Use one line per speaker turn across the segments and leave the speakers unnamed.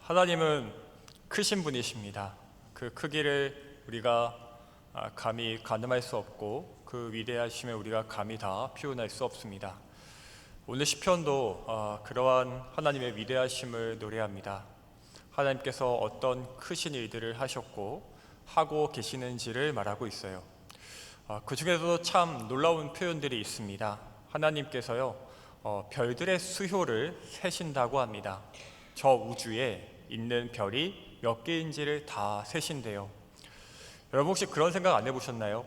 하나님은 크신 분이십니다. 그 크기를 우리가 감히 가늠할 수 없고 그 위대하심을 우리가 감히 다 표현할 수 없습니다. 오늘 시편도 그러한 하나님의 위대하심을 노래합니다. 하나님께서 어떤 크신 일들을 하셨고 하고 계시는지를 말하고 있어요. 그 중에서도 참 놀라운 표현들이 있습니다. 하나님께서요 별들의 수효를 세신다고 합니다. 저 우주에 있는 별이 몇 개인지를 다 세신대요. 여러분 혹시 그런 생각 안 해보셨나요?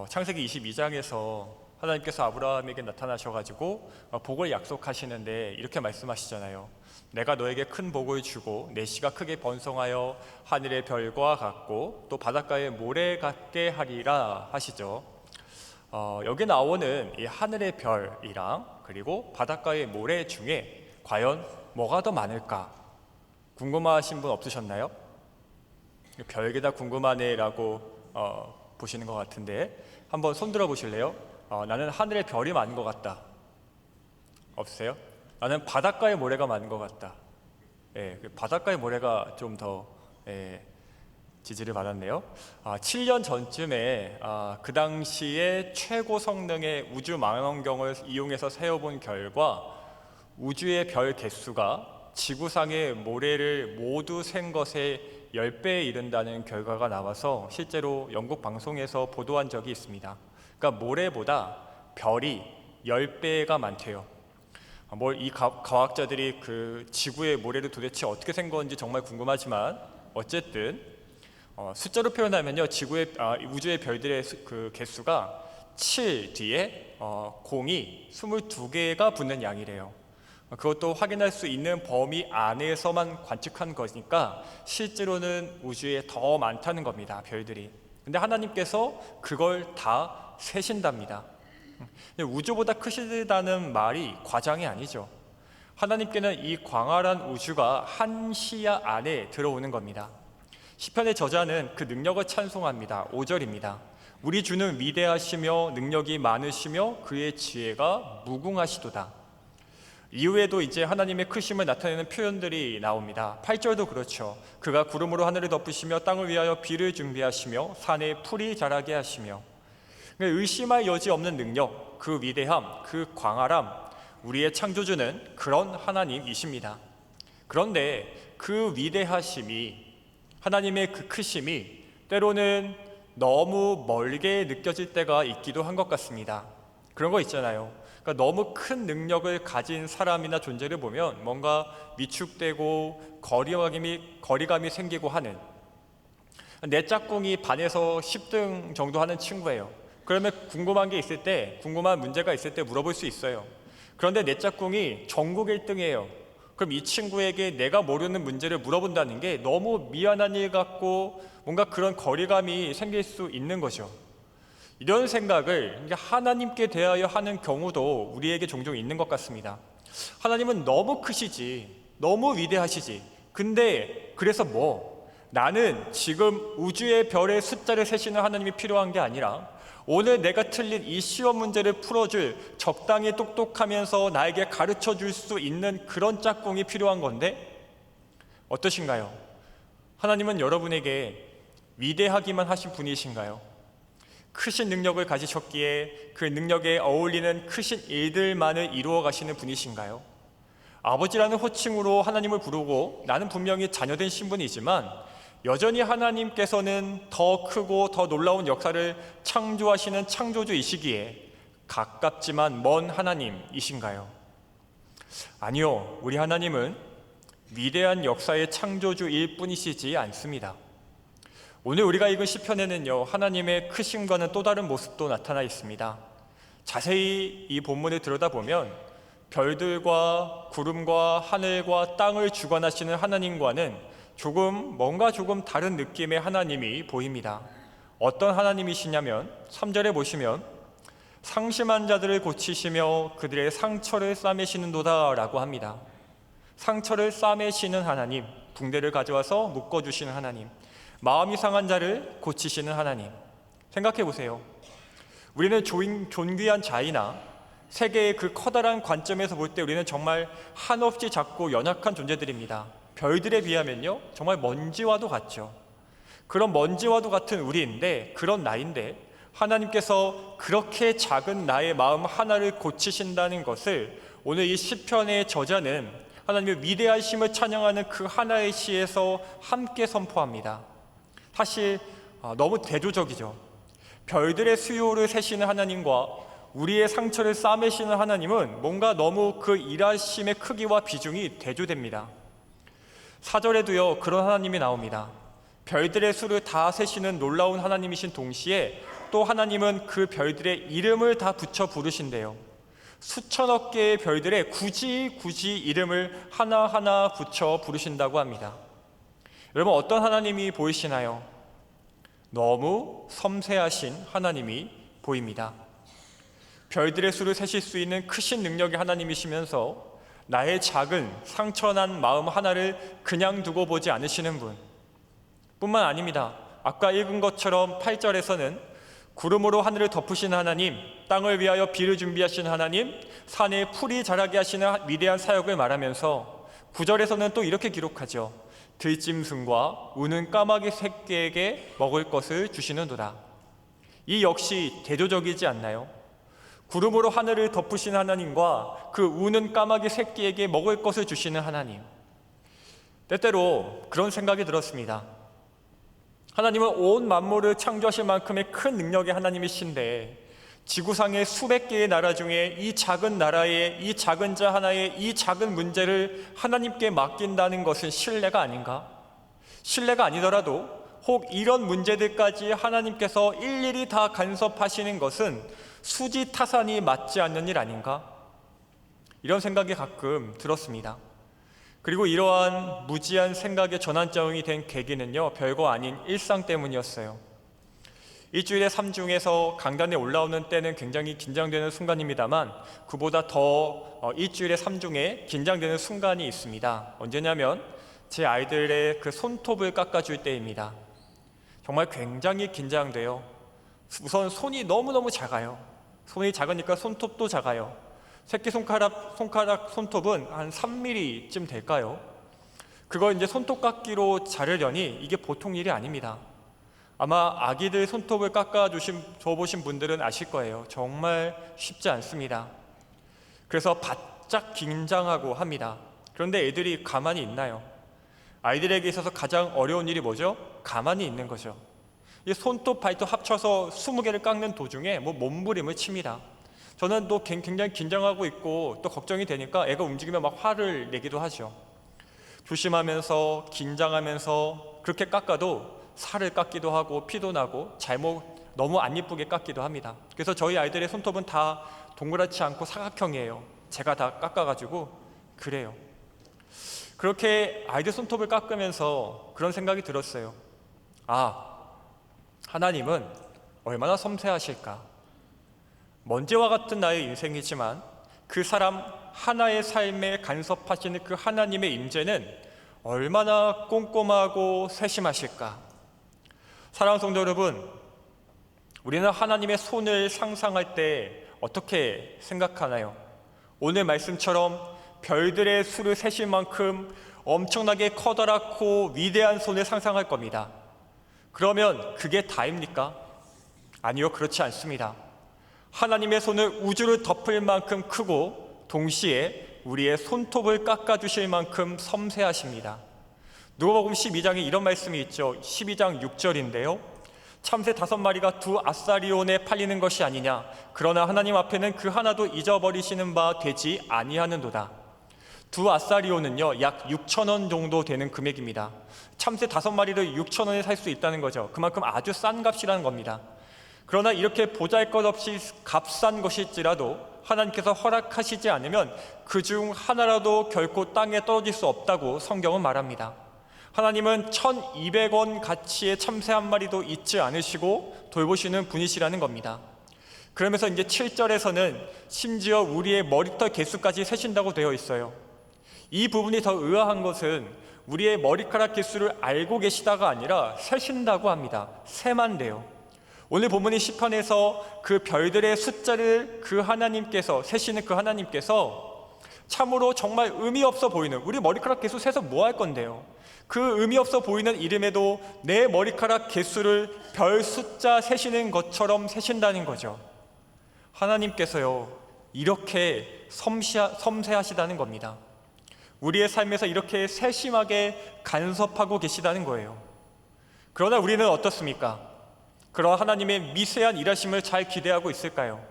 창세기 22장에서 하나님께서 아브라함에게 나타나셔가지고 복을 약속하시는데 이렇게 말씀하시잖아요. 내가 너에게 큰 복을 주고 내 씨가 크게 번성하여 하늘의 별과 같고 또 바닷가의 모래 같게 하리라 하시죠. 여기 나오는 이 하늘의 별이랑 그리고 바닷가의 모래 중에 과연 뭐가 더 많을까? 궁금하신 분 없으셨나요? 별게 다 궁금하네 라고 보시는 것 같은데 한번 손 들어 보실래요? 나는 하늘의 별이 많은 것 같다. 없으세요? 나는 바닷가의 모래가 많은 것 같다. 바닷가의 모래가 좀 더 지지를 받았네요. 7년 전쯤에 그 당시에 최고 성능의 우주 망원경을 이용해서 세어본 결과 우주의 별 개수가 지구상의 모래를 모두 센 것의 10배에 이른다는 결과가 나와서 실제로 영국 방송에서 보도한 적이 있습니다. 그러니까 모래보다 별이 10배가 많대요. 이 과학자들이 그 지구의 모래를 도대체 어떻게 센 건지 정말 궁금하지만 어쨌든 숫자로 표현하면요 우주의 별들의 그 개수가 7 뒤에 0이 22개가 붙는 양이래요. 그것도 확인할 수 있는 범위 안에서만 관측한 거니까 실제로는 우주에 더 많다는 겁니다, 별들이. 근데 하나님께서 그걸 다 세신답니다. 우주보다 크시다는 말이 과장이 아니죠. 하나님께는 이 광활한 우주가 한 시야 안에 들어오는 겁니다. 시편의 저자는 그 능력을 찬송합니다. 5절입니다. 우리 주는 위대하시며 능력이 많으시며 그의 지혜가 무궁하시도다. 이후에도 이제 하나님의 크심을 나타내는 표현들이 나옵니다. 8절도 그렇죠. 그가 구름으로 하늘을 덮으시며 땅을 위하여 비를 준비하시며 산에 풀이 자라게 하시며. 의심할 여지 없는 능력, 그 위대함, 그 광활함, 우리의 창조주는 그런 하나님이십니다. 그런데 그 위대하심이, 하나님의 그 크심이 때로는 너무 멀게 느껴질 때가 있기도 한 것 같습니다. 그런 거 있잖아요. 그러니까 너무 큰 능력을 가진 사람이나 존재를 보면 뭔가 위축되고 거리감이 생기고 하는, 내 짝꿍이 반에서 10등 정도 하는 친구예요. 그러면 궁금한 문제가 있을 때 물어볼 수 있어요. 그런데 내 짝꿍이 전국 1등이에요. 그럼 이 친구에게 내가 모르는 문제를 물어본다는 게 너무 미안한 일 같고 뭔가 그런 거리감이 생길 수 있는 거죠. 이런 생각을 하나님께 대하여 하는 경우도 우리에게 종종 있는 것 같습니다. 하나님은 너무 크시지, 너무 위대하시지. 근데 그래서 나는 지금 우주의 별의 숫자를 세시는 하나님이 필요한 게 아니라 오늘 내가 틀린 이 시험 문제를 풀어줄 적당히 똑똑하면서 나에게 가르쳐 줄 수 있는 그런 짝꿍이 필요한 건데 어떠신가요? 하나님은 여러분에게 위대하기만 하신 분이신가요? 크신 능력을 가지셨기에 그 능력에 어울리는 크신 일들만을 이루어 가시는 분이신가요? 아버지라는 호칭으로 하나님을 부르고 나는 분명히 자녀된 신분이지만 여전히 하나님께서는 더 크고 더 놀라운 역사를 창조하시는 창조주이시기에 가깝지만 먼 하나님이신가요? 아니요, 우리 하나님은 위대한 역사의 창조주일 뿐이시지 않습니다. 오늘 우리가 읽은 시편에는요 하나님의 크심과는 또 다른 모습도 나타나 있습니다. 자세히 이 본문을 들여다보면 별들과 구름과 하늘과 땅을 주관하시는 하나님과는 뭔가 조금 다른 느낌의 하나님이 보입니다. 어떤 하나님이시냐면 3절에 보시면 상심한 자들을 고치시며 그들의 상처를 싸매시는도다 라고 합니다. 상처를 싸매시는 하나님, 붕대를 가져와서 묶어주시는 하나님, 마음이 상한 자를 고치시는 하나님. 생각해 보세요. 우리는 존귀한 자이나 세계의 그 커다란 관점에서 볼 때 우리는 정말 한없이 작고 연약한 존재들입니다. 별들에 비하면요 정말 먼지와도 같죠. 그런 먼지와도 같은 우리인데, 그런 나인데 하나님께서 그렇게 작은 나의 마음 하나를 고치신다는 것을 오늘 이 시편의 저자는 하나님의 위대하심을 찬양하는 그 하나의 시에서 함께 선포합니다. 사실 너무 대조적이죠. 별들의 수요를 세시는 하나님과 우리의 상처를 싸매시는 하나님은 뭔가 너무 그 일하심의 크기와 비중이 대조됩니다. 4절에도요 그런 하나님이 나옵니다. 별들의 수를 다 세시는 놀라운 하나님이신 동시에 또 하나님은 그 별들의 이름을 다 붙여 부르신대요. 수천억 개의 별들에 굳이 이름을 하나하나 붙여 부르신다고 합니다. 여러분, 어떤 하나님이 보이시나요? 너무 섬세하신 하나님이 보입니다. 별들의 수를 세실 수 있는 크신 능력의 하나님이시면서 나의 작은 상처난 마음 하나를 그냥 두고 보지 않으시는 분 뿐만 아닙니다. 아까 읽은 것처럼 8절에서는 구름으로 하늘을 덮으신 하나님, 땅을 위하여 비를 준비하신 하나님, 산에 풀이 자라게 하시는 위대한 사역을 말하면서 9절에서는 또 이렇게 기록하죠. 들짐승과 우는 까마귀 새끼에게 먹을 것을 주시는도다. 이 역시 대조적이지 않나요? 구름으로 하늘을 덮으신 하나님과 그 우는 까마귀 새끼에게 먹을 것을 주시는 하나님. 때때로 그런 생각이 들었습니다. 하나님은 온 만물을 창조하실 만큼의 큰 능력의 하나님이신데 지구상의 수백 개의 나라 중에 이 작은 나라의 이 작은 자 하나의 이 작은 문제를 하나님께 맡긴다는 것은 신뢰가 아닌가? 신뢰가 아니더라도 혹 이런 문제들까지 하나님께서 일일이 다 간섭하시는 것은 수지타산이 맞지 않는 일 아닌가? 이런 생각이 가끔 들었습니다. 그리고 이러한 무지한 생각의 전환점이 된 계기는요 별거 아닌 일상 때문이었어요. 일주일에 3중에서 강단에 올라오는 때는 굉장히 긴장되는 순간입니다만 그보다 더 일주일에 3중에 긴장되는 순간이 있습니다. 언제냐면 제 아이들의 그 손톱을 깎아줄 때입니다. 정말 굉장히 긴장돼요. 우선 손이 너무너무 작아요. 손이 작으니까 손톱도 작아요. 새끼손가락 손톱은 한 3mm쯤 될까요? 그걸 이제 손톱 깎기로 자르려니 이게 보통 일이 아닙니다. 아마 아기들 손톱을 줘보신 분들은 아실 거예요. 정말 쉽지 않습니다. 그래서 바짝 긴장하고 합니다. 그런데 애들이 가만히 있나요? 아이들에게 있어서 가장 어려운 일이 뭐죠? 가만히 있는 거죠. 이 손톱, 발톱 합쳐서 20개를 깎는 도중에 몸부림을 칩니다. 저는 또 굉장히 긴장하고 있고 또 걱정이 되니까 애가 움직이면 막 화를 내기도 하죠. 조심하면서 긴장하면서 그렇게 깎아도 살을 깎기도 하고 피도 나고 너무 안 예쁘게 깎기도 합니다. 그래서 저희 아이들의 손톱은 다 동그랗지 않고 사각형이에요. 제가 다 깎아가지고 그래요. 그렇게 아이들 손톱을 깎으면서 그런 생각이 들었어요. 하나님은 얼마나 섬세하실까? 먼지와 같은 나의 인생이지만 그 사람 하나의 삶에 간섭하시는 그 하나님의 임재는 얼마나 꼼꼼하고 세심하실까? 사랑하는 성도 여러분, 우리는 하나님의 손을 상상할 때 어떻게 생각하나요? 오늘 말씀처럼 별들의 수를 세실 만큼 엄청나게 커다랗고 위대한 손을 상상할 겁니다. 그러면 그게 다입니까? 아니요, 그렇지 않습니다. 하나님의 손을 우주를 덮을 만큼 크고 동시에 우리의 손톱을 깎아주실 만큼 섬세하십니다. 누가복음 12장에 이런 말씀이 있죠. 12장 6절인데요. 참새 5마리가 두 아사리온에 팔리는 것이 아니냐. 그러나 하나님 앞에는 그 하나도 잊어버리시는 바 되지 아니하는도다. 두 아사리온은요 약 6,000원 정도 되는 금액입니다. 참새 5마리를 6,000원에 살 수 있다는 거죠. 그만큼 아주 싼 값이라는 겁니다. 그러나 이렇게 보잘것없이 값싼 것일지라도 하나님께서 허락하시지 않으면 그중 하나라도 결코 땅에 떨어질 수 없다고 성경은 말합니다. 하나님은 1,200원 가치의 참새 한 마리도 잊지 않으시고 돌보시는 분이시라는 겁니다. 그러면서 이제 7절에서는 심지어 우리의 머리털 개수까지 세신다고 되어 있어요. 이 부분이 더 의아한 것은 우리의 머리카락 개수를 알고 계시다가 아니라 세신다고 합니다. 세만돼요. 오늘 본문의 시편에서 그 별들의 숫자를 그 하나님께서 세시는 그 하나님께서 참으로 정말 의미 없어 보이는, 우리 머리카락 개수 세서 뭐 할 건데요? 그 의미 없어 보이는 이름에도 내 머리카락 개수를 별 숫자 세시는 것처럼 세신다는 거죠. 하나님께서요, 이렇게 섬세하시다는 겁니다. 우리의 삶에서 이렇게 세심하게 간섭하고 계시다는 거예요. 그러나 우리는 어떻습니까? 그런 하나님의 미세한 일하심을 잘 기대하고 있을까요?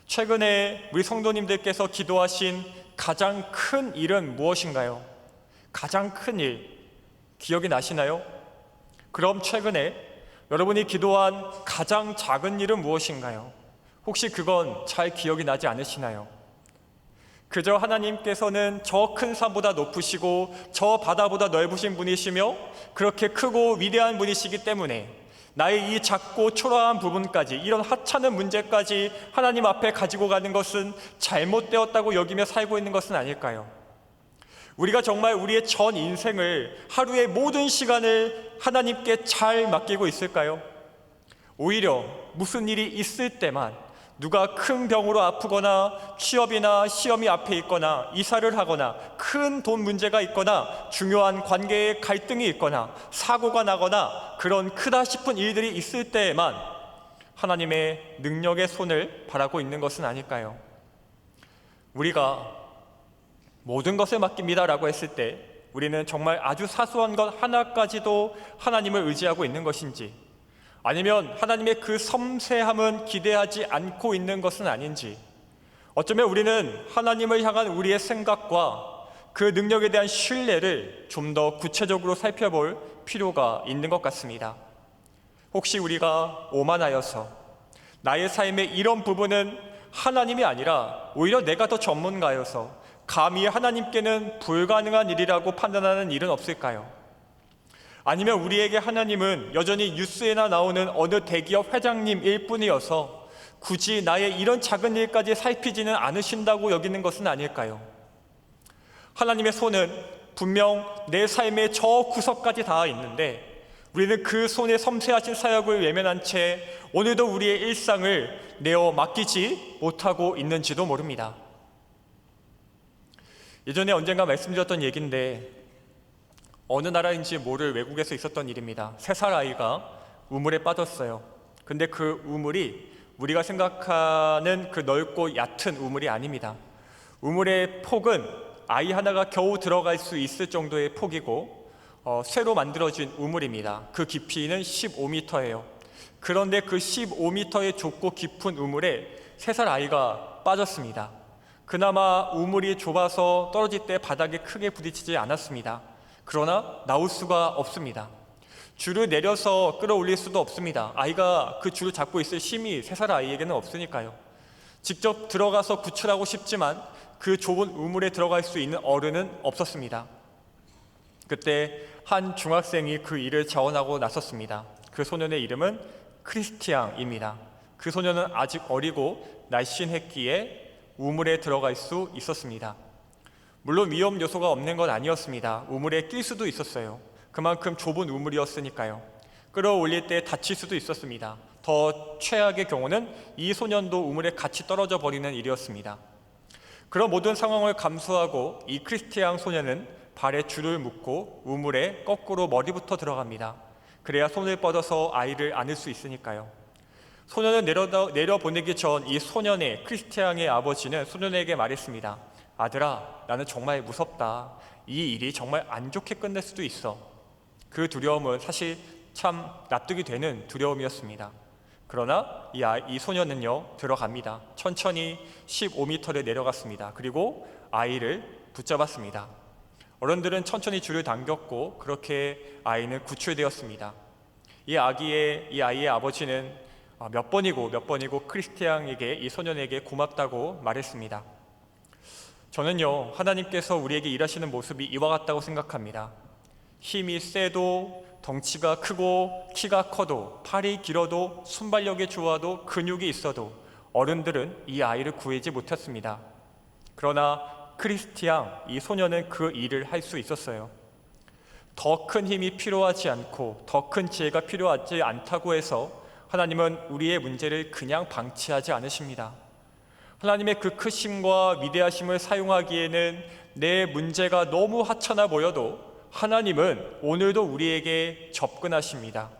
최근에 우리 성도님들께서 기도하신 가장 큰 일은 무엇인가요? 가장 큰 일 기억이 나시나요? 그럼 최근에 여러분이 기도한 가장 작은 일은 무엇인가요? 혹시 그건 잘 기억이 나지 않으시나요? 그저 하나님께서는 저 큰 산보다 높으시고 저 바다보다 넓으신 분이시며 그렇게 크고 위대한 분이시기 때문에 나의 이 작고 초라한 부분까지, 이런 하찮은 문제까지 하나님 앞에 가지고 가는 것은 잘못되었다고 여기며 살고 있는 것은 아닐까요? 우리가 정말 우리의 전 인생을, 하루의 모든 시간을 하나님께 잘 맡기고 있을까요? 오히려 무슨 일이 있을 때만, 누가 큰 병으로 아프거나 취업이나 시험이 앞에 있거나 이사를 하거나 큰 돈 문제가 있거나 중요한 관계에 갈등이 있거나 사고가 나거나 그런 크다 싶은 일들이 있을 때에만 하나님의 능력의 손을 바라고 있는 것은 아닐까요? 우리가 모든 것을 맡깁니다 라고 했을 때 우리는 정말 아주 사소한 것 하나까지도 하나님을 의지하고 있는 것인지, 아니면 하나님의 그 섬세함은 기대하지 않고 있는 것은 아닌지, 어쩌면 우리는 하나님을 향한 우리의 생각과 그 능력에 대한 신뢰를 좀 더 구체적으로 살펴볼 필요가 있는 것 같습니다. 혹시 우리가 오만하여서 나의 삶의 이런 부분은 하나님이 아니라 오히려 내가 더 전문가여서 감히 하나님께는 불가능한 일이라고 판단하는 일은 없을까요? 아니면 우리에게 하나님은 여전히 뉴스에나 나오는 어느 대기업 회장님일 뿐이어서 굳이 나의 이런 작은 일까지 살피지는 않으신다고 여기는 것은 아닐까요? 하나님의 손은 분명 내 삶의 저 구석까지 닿아 있는데 우리는 그 손에 섬세하신 사역을 외면한 채 오늘도 우리의 일상을 내어 맡기지 못하고 있는지도 모릅니다. 예전에 언젠가 말씀드렸던 얘기인데, 어느 나라인지 모를 외국에서 있었던 일입니다. 3살 아이가 우물에 빠졌어요. 근데 그 우물이 우리가 생각하는 그 넓고 얕은 우물이 아닙니다. 우물의 폭은 아이 하나가 겨우 들어갈 수 있을 정도의 폭이고 쇠로 만들어진 우물입니다. 그 깊이는 15m예요. 그런데 그 15m의 좁고 깊은 우물에 3살 아이가 빠졌습니다. 그나마 우물이 좁아서 떨어질 때 바닥에 크게 부딪히지 않았습니다. 그러나 나올 수가 없습니다. 줄을 내려서 끌어올릴 수도 없습니다. 아이가 그 줄을 잡고 있을 힘이 3살 아이에게는 없으니까요. 직접 들어가서 구출하고 싶지만 그 좁은 우물에 들어갈 수 있는 어른은 없었습니다. 그때 한 중학생이 그 일을 자원하고 나섰습니다. 그 소년의 이름은 크리스티앙입니다. 그 소년은 아직 어리고 날씬했기에 우물에 들어갈 수 있었습니다. 물론 위험 요소가 없는 건 아니었습니다. 우물에 낄 수도 있었어요. 그만큼 좁은 우물이었으니까요. 끌어올릴 때 다칠 수도 있었습니다. 더 최악의 경우는 이 소년도 우물에 같이 떨어져 버리는 일이었습니다. 그런 모든 상황을 감수하고 이 크리스티앙 소년은 발에 줄을 묶고 우물에 거꾸로 머리부터 들어갑니다. 그래야 손을 뻗어서 아이를 안을 수 있으니까요. 소년을 내려보내기 전 이 소년의, 크리스티앙의 아버지는 소년에게 말했습니다. 아들아, 나는 정말 무섭다. 이 일이 정말 안 좋게 끝낼 수도 있어. 그 두려움은 사실 참 납득이 되는 두려움이었습니다. 그러나 이 소년은요, 들어갑니다. 천천히 15m를 내려갔습니다. 그리고 아이를 붙잡았습니다. 어른들은 천천히 줄을 당겼고 그렇게 아이는 구출되었습니다. 이 아이의 아버지는 몇 번이고 크리스티앙에게, 이 소년에게 고맙다고 말했습니다. 저는요, 하나님께서 우리에게 일하시는 모습이 이와 같다고 생각합니다. 힘이 세도, 덩치가 크고, 키가 커도, 팔이 길어도, 순발력이 좋아도, 근육이 있어도 어른들은 이 아이를 구하지 못했습니다. 그러나 크리스티앙, 이 소년은 그 일을 할 수 있었어요. 더 큰 힘이 필요하지 않고 더 큰 지혜가 필요하지 않다고 해서 하나님은 우리의 문제를 그냥 방치하지 않으십니다. 하나님의 그 크심과 위대하심을 사용하기에는 내 문제가 너무 하찮아 보여도 하나님은 오늘도 우리에게 접근하십니다.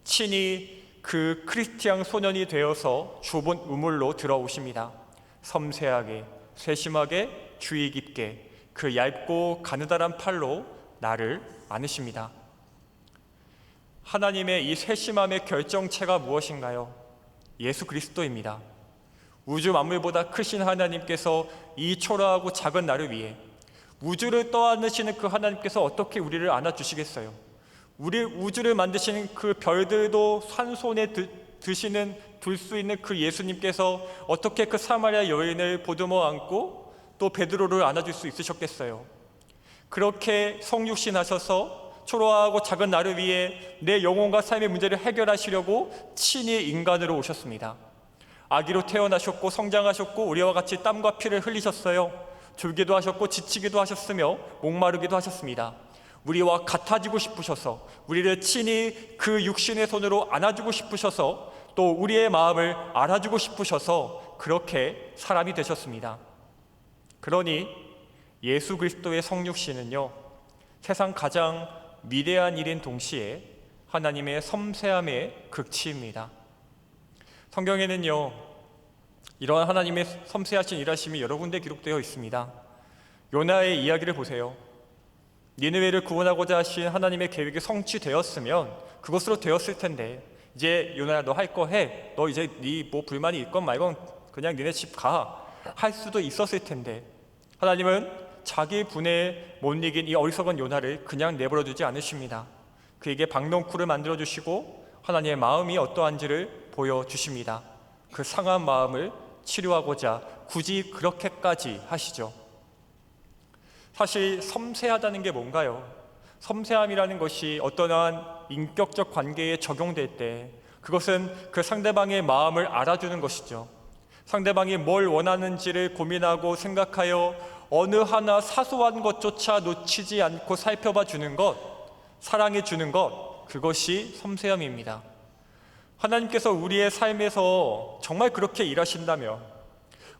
친히 그 크리스티안 소년이 되어서 좁은 우물로 들어오십니다. 섬세하게, 세심하게, 주의 깊게 그 얇고 가느다란 팔로 나를 안으십니다. 하나님의 이 세심함의 결정체가 무엇인가요? 예수 그리스도입니다. 우주 만물보다 크신 하나님께서 이 초라하고 작은 나를 위해 우주를 떠안으시는 그 하나님께서 어떻게 우리를 안아주시겠어요? 우리 우주를 만드시는 그 별들도 한 손에 둘 수 있는 그 예수님께서 어떻게 그 사마리아 여인을 보듬어 안고 또 베드로를 안아줄 수 있으셨겠어요? 그렇게 성육신 하셔서 초라하고 작은 나를 위해 내 영혼과 삶의 문제를 해결하시려고 친히 인간으로 오셨습니다. 아기로 태어나셨고 성장하셨고 우리와 같이 땀과 피를 흘리셨어요. 졸기도 하셨고 지치기도 하셨으며 목마르기도 하셨습니다. 우리와 같아지고 싶으셔서 우리를 친히 그 육신의 손으로 안아주고 싶으셔서 또 우리의 마음을 알아주고 싶으셔서 그렇게 사람이 되셨습니다. 그러니 예수 그리스도의 성육신은요, 세상 가장 위대한 일인 동시에 하나님의 섬세함의 극치입니다. 성경에는요, 이러한 하나님의 섬세하신 일하심이 여러 군데 기록되어 있습니다. 요나의 이야기를 보세요. 니느웨를 구원하고자 하신 하나님의 계획이 성취되었으면 그것으로 되었을 텐데, 이제 요나야 너 할 거 해. 너 이제 네 뭐 불만이 있건 말건 그냥 니네 집 가. 할 수도 있었을 텐데 하나님은 자기 분에 못 이긴 이 어리석은 요나를 그냥 내버려 두지 않으십니다. 그에게 박농쿨을 만들어 주시고 하나님의 마음이 어떠한지를 보여주십니다. 그 상한 마음을 치료하고자 굳이 그렇게까지 하시죠. 사실 섬세하다는 게 뭔가요? 섬세함이라는 것이 어떠한 인격적 관계에 적용될 때 그것은 그 상대방의 마음을 알아주는 것이죠. 상대방이 뭘 원하는지를 고민하고 생각하여 어느 하나 사소한 것조차 놓치지 않고 살펴봐 주는 것, 사랑해 주는 것, 그것이 섬세함입니다. 하나님께서 우리의 삶에서 정말 그렇게 일하신다면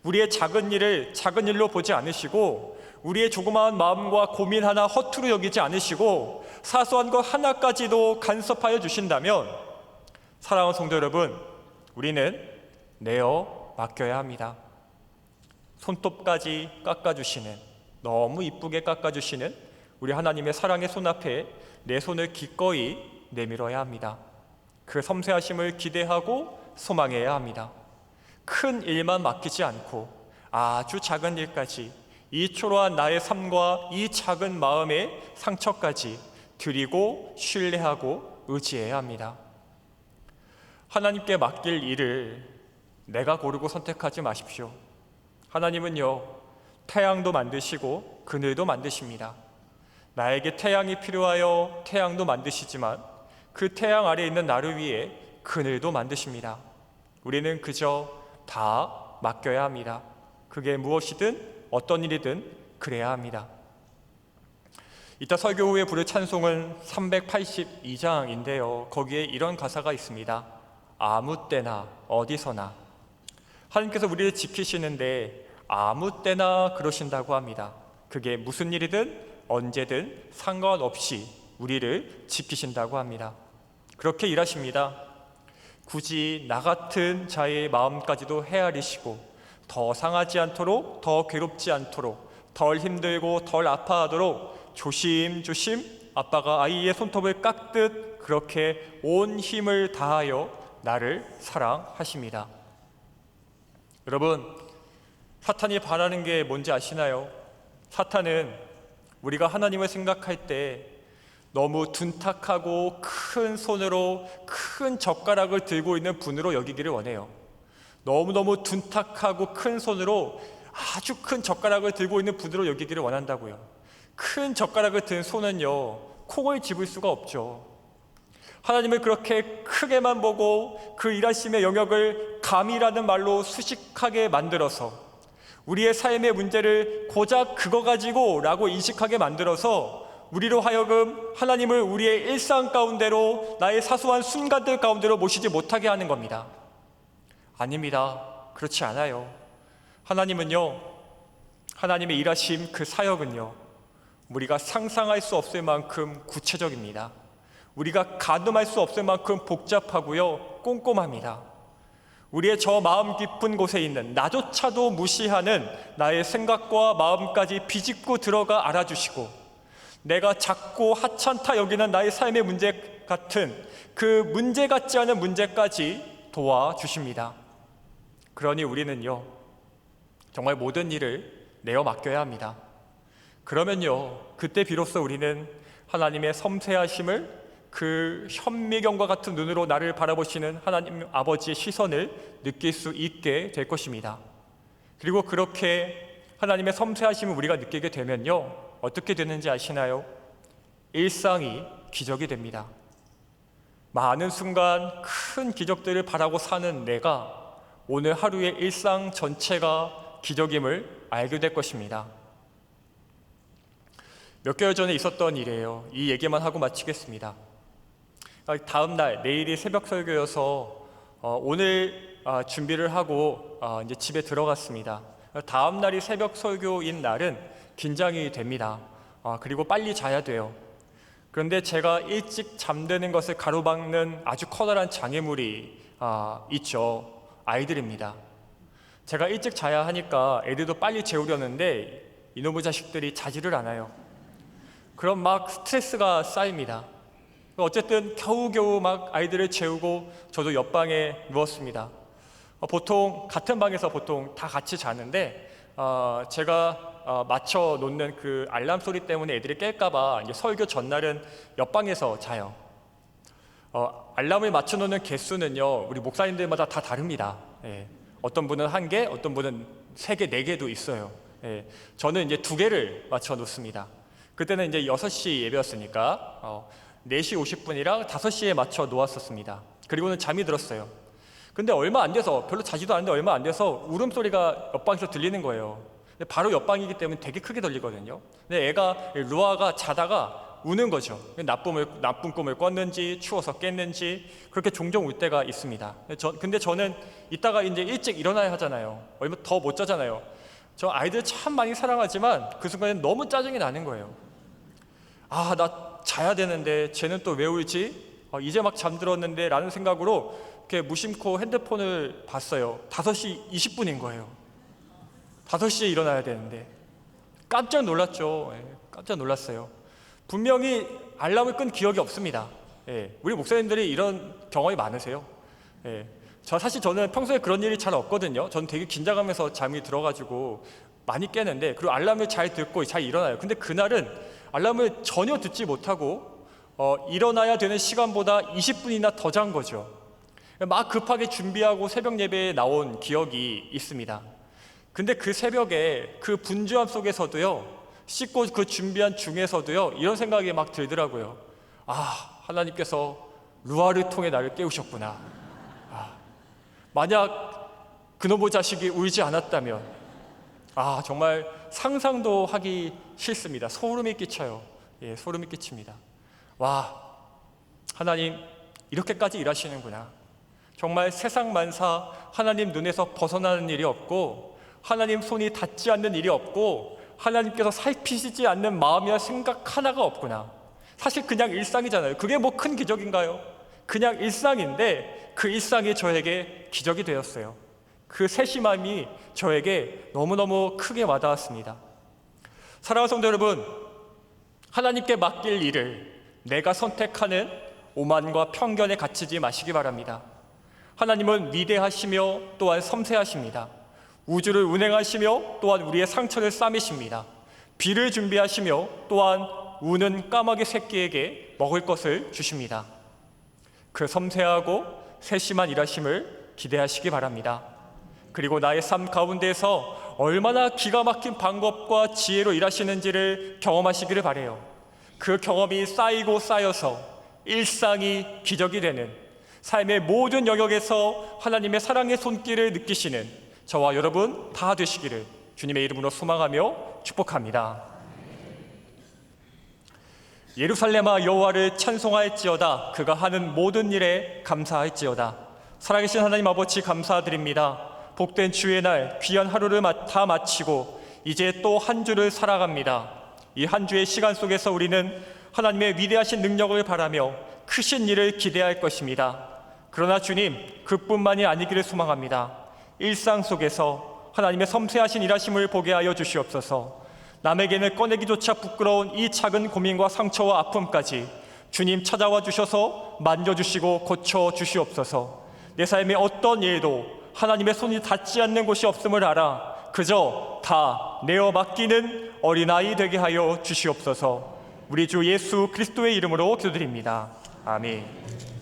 우리의 작은 일을 작은 일로 보지 않으시고 우리의 조그마한 마음과 고민 하나 허투루 여기지 않으시고 사소한 것 하나까지도 간섭하여 주신다면 사랑하는 성도 여러분, 우리는 내어 맡겨야 합니다. 손톱까지 깎아주시는, 너무 이쁘게 깎아주시는 우리 하나님의 사랑의 손 앞에 내 손을 기꺼이 내밀어야 합니다. 그 섬세하심을 기대하고 소망해야 합니다. 큰 일만 맡기지 않고 아주 작은 일까지, 이 초라한 나의 삶과 이 작은 마음의 상처까지 드리고 신뢰하고 의지해야 합니다. 하나님께 맡길 일을 내가 고르고 선택하지 마십시오. 하나님은요, 태양도 만드시고 그늘도 만드십니다. 나에게 태양이 필요하여 태양도 만드시지만 그 태양 아래에 있는 나를 위해 그늘도 만드십니다. 우리는 그저 다 맡겨야 합니다. 그게 무엇이든 어떤 일이든 그래야 합니다. 이따 설교 후에 부를 찬송은 382장인데요. 거기에 이런 가사가 있습니다. 아무 때나 어디서나. 하나님께서 우리를 지키시는데 아무 때나 그러신다고 합니다. 그게 무슨 일이든 언제든 상관없이 우리를 지키신다고 합니다. 그렇게 일하십니다. 굳이 나 같은 자의 마음까지도 헤아리시고 더 상하지 않도록, 더 괴롭지 않도록, 덜 힘들고 덜 아파하도록 조심조심 아빠가 아이의 손톱을 깎듯 그렇게 온 힘을 다하여 나를 사랑하십니다. 여러분, 사탄이 바라는 게 뭔지 아시나요? 사탄은 우리가 하나님을 생각할 때 너무 둔탁하고 큰 손으로 큰 젓가락을 들고 있는 분으로 여기기를 원해요. 너무너무 둔탁하고 큰 손으로 아주 큰 젓가락을 들고 있는 분으로 여기기를 원한다고요. 큰 젓가락을 든 손은요, 콩을 집을 수가 없죠. 하나님을 그렇게 크게만 보고 그 일하심의 영역을 감이라는 말로 수식하게 만들어서 우리의 삶의 문제를 고작 그거 가지고 라고 인식하게 만들어서 우리로 하여금 하나님을 우리의 일상 가운데로, 나의 사소한 순간들 가운데로 모시지 못하게 하는 겁니다. 아닙니다. 그렇지 않아요. 하나님은요, 하나님의 일하심 그 사역은요, 우리가 상상할 수 없을 만큼 구체적입니다. 우리가 가늠할 수 없을 만큼 복잡하고요, 꼼꼼합니다. 우리의 저 마음 깊은 곳에 있는 나조차도 무시하는 나의 생각과 마음까지 비집고 들어가 알아주시고, 내가 작고 하찮다 여기는 나의 삶의 문제 같은 그 문제 같지 않은 문제까지 도와주십니다. 그러니 우리는요, 정말 모든 일을 내어 맡겨야 합니다. 그러면요, 그때 비로소 우리는 하나님의 섬세하심을, 그 현미경과 같은 눈으로 나를 바라보시는 하나님 아버지의 시선을 느낄 수 있게 될 것입니다. 그리고 그렇게 하나님의 섬세하심을 우리가 느끼게 되면요, 어떻게 되는지 아시나요? 일상이 기적이 됩니다. 많은 순간 큰 기적들을 바라고 사는 내가 오늘 하루의 일상 전체가 기적임을 알게 될 것입니다. 몇 개월 전에 있었던 일이에요. 이 얘기만 하고 마치겠습니다. 다음 날, 내일이 새벽 설교여서 오늘 준비를 하고 이제 집에 들어갔습니다. 다음 날이 새벽 설교인 날은 긴장이 됩니다. 그리고 빨리 자야 돼요. 그런데 제가 일찍 잠드는 것을 가로막는 아주 커다란 장애물이 있죠. 아이들입니다. 제가 일찍 자야 하니까 애들도 빨리 재우려는데 이놈의 자식들이 자지를 않아요. 그럼 막 스트레스가 쌓입니다. 어쨌든 겨우겨우 막 아이들을 재우고 저도 옆방에 누웠습니다. 보통 같은 방에서 보통 다 같이 자는데 제가 맞춰 놓는 그 알람 소리 때문에 애들이 깰까봐 이제 설교 전날은 옆방에서 자요. 알람을 맞춰 놓는 개수는요, 우리 목사님들마다 다 다릅니다. 예. 어떤 분은 1개, 어떤 분은 3개, 4개도 있어요. 예. 저는 이제 2개를 맞춰 놓습니다. 그때는 이제 6시 예배였으니까 4시 50분이랑 5시에 맞춰 놓았었습니다. 그리고는 잠이 들었어요. 근데 얼마 안 돼서, 별로 자지도 않는데 얼마 안 돼서 울음소리가 옆방에서 들리는 거예요. 바로 옆방이기 때문에 되게 크게 들리거든요. 근데 애가, 루아가 자다가 우는 거죠. 나쁜 꿈을 꿨는지 추워서 깼는지 그렇게 종종 울 때가 있습니다. 근데 저는 이따가 이제 일찍 일어나야 하잖아요. 얼마 더 못 자잖아요. 저 아이들 참 많이 사랑하지만 그 순간에 너무 짜증이 나는 거예요. 나 자야 되는데 쟤는 또 왜 울지? 이제 막 잠들었는데 라는 생각으로 이렇게 무심코 핸드폰을 봤어요. 5시 20분인 거예요. 5시에 일어나야 되는데 깜짝 놀랐죠. 깜짝 놀랐어요. 분명히 알람을 끈 기억이 없습니다. 우리 목사님들이 이런 경험이 많으세요. 사실 저는 평소에 그런 일이 잘 없거든요. 저는 되게 긴장하면서 잠이 들어가지고 많이 깨는데, 그리고 알람을 잘 듣고 잘 일어나요. 근데 그날은 알람을 전혀 듣지 못하고 일어나야 되는 시간보다 20분이나 더 잔 거죠. 막 급하게 준비하고 새벽 예배에 나온 기억이 있습니다. 근데 그 새벽에 그 분주함 속에서도요, 씻고 그 준비한 중에서도요, 이런 생각이 막 들더라고요. 하나님께서 루아를 통해 나를 깨우셨구나. 만약 그놈의 자식이 울지 않았다면 정말 상상도 하기 싫습니다. 소름이 끼쳐요. 소름이 끼칩니다. 와, 하나님 이렇게까지 일하시는구나. 정말 세상 만사 하나님 눈에서 벗어나는 일이 없고, 하나님 손이 닿지 않는 일이 없고, 하나님께서 살피시지 않는 마음이나 생각 하나가 없구나. 사실 그냥 일상이잖아요. 그게 뭐 큰 기적인가요? 그냥 일상인데 그 일상이 저에게 기적이 되었어요. 그 세심함이 저에게 너무너무 크게 와닿았습니다. 사랑하는 성도 여러분, 하나님께 맡길 일을 내가 선택하는 오만과 편견에 갇히지 마시기 바랍니다. 하나님은 위대하시며 또한 섬세하십니다. 우주를 운행하시며 또한 우리의 상처를 싸매십니다. 비를 준비하시며 또한 우는 까마귀 새끼에게 먹을 것을 주십니다. 그 섬세하고 세심한 일하심을 기대하시기 바랍니다. 그리고 나의 삶 가운데서 얼마나 기가 막힌 방법과 지혜로 일하시는지를 경험하시기를 바라요. 그 경험이 쌓이고 쌓여서 일상이 기적이 되는, 삶의 모든 영역에서 하나님의 사랑의 손길을 느끼시는 저와 여러분 다 되시기를 주님의 이름으로 소망하며 축복합니다. 예루살렘아 여호와를 찬송할지어다. 그가 하는 모든 일에 감사할지어다. 살아계신 하나님 아버지 감사드립니다. 복된 주의 날 귀한 하루를 다 마치고 이제 또 한 주를 살아갑니다. 이 한 주의 시간 속에서 우리는 하나님의 위대하신 능력을 바라며 크신 일을 기대할 것입니다. 그러나 주님, 그뿐만이 아니기를 소망합니다. 일상 속에서 하나님의 섬세하신 일하심을 보게 하여 주시옵소서. 남에게는 꺼내기조차 부끄러운 이 작은 고민과 상처와 아픔까지 주님 찾아와 주셔서 만져주시고 고쳐주시옵소서. 내 삶의 어떤 일도 하나님의 손이 닿지 않는 곳이 없음을 알아 그저 다 내어 맡기는 어린아이 되게 하여 주시옵소서. 우리 주 예수 그리스도의 이름으로 기도드립니다. 아멘.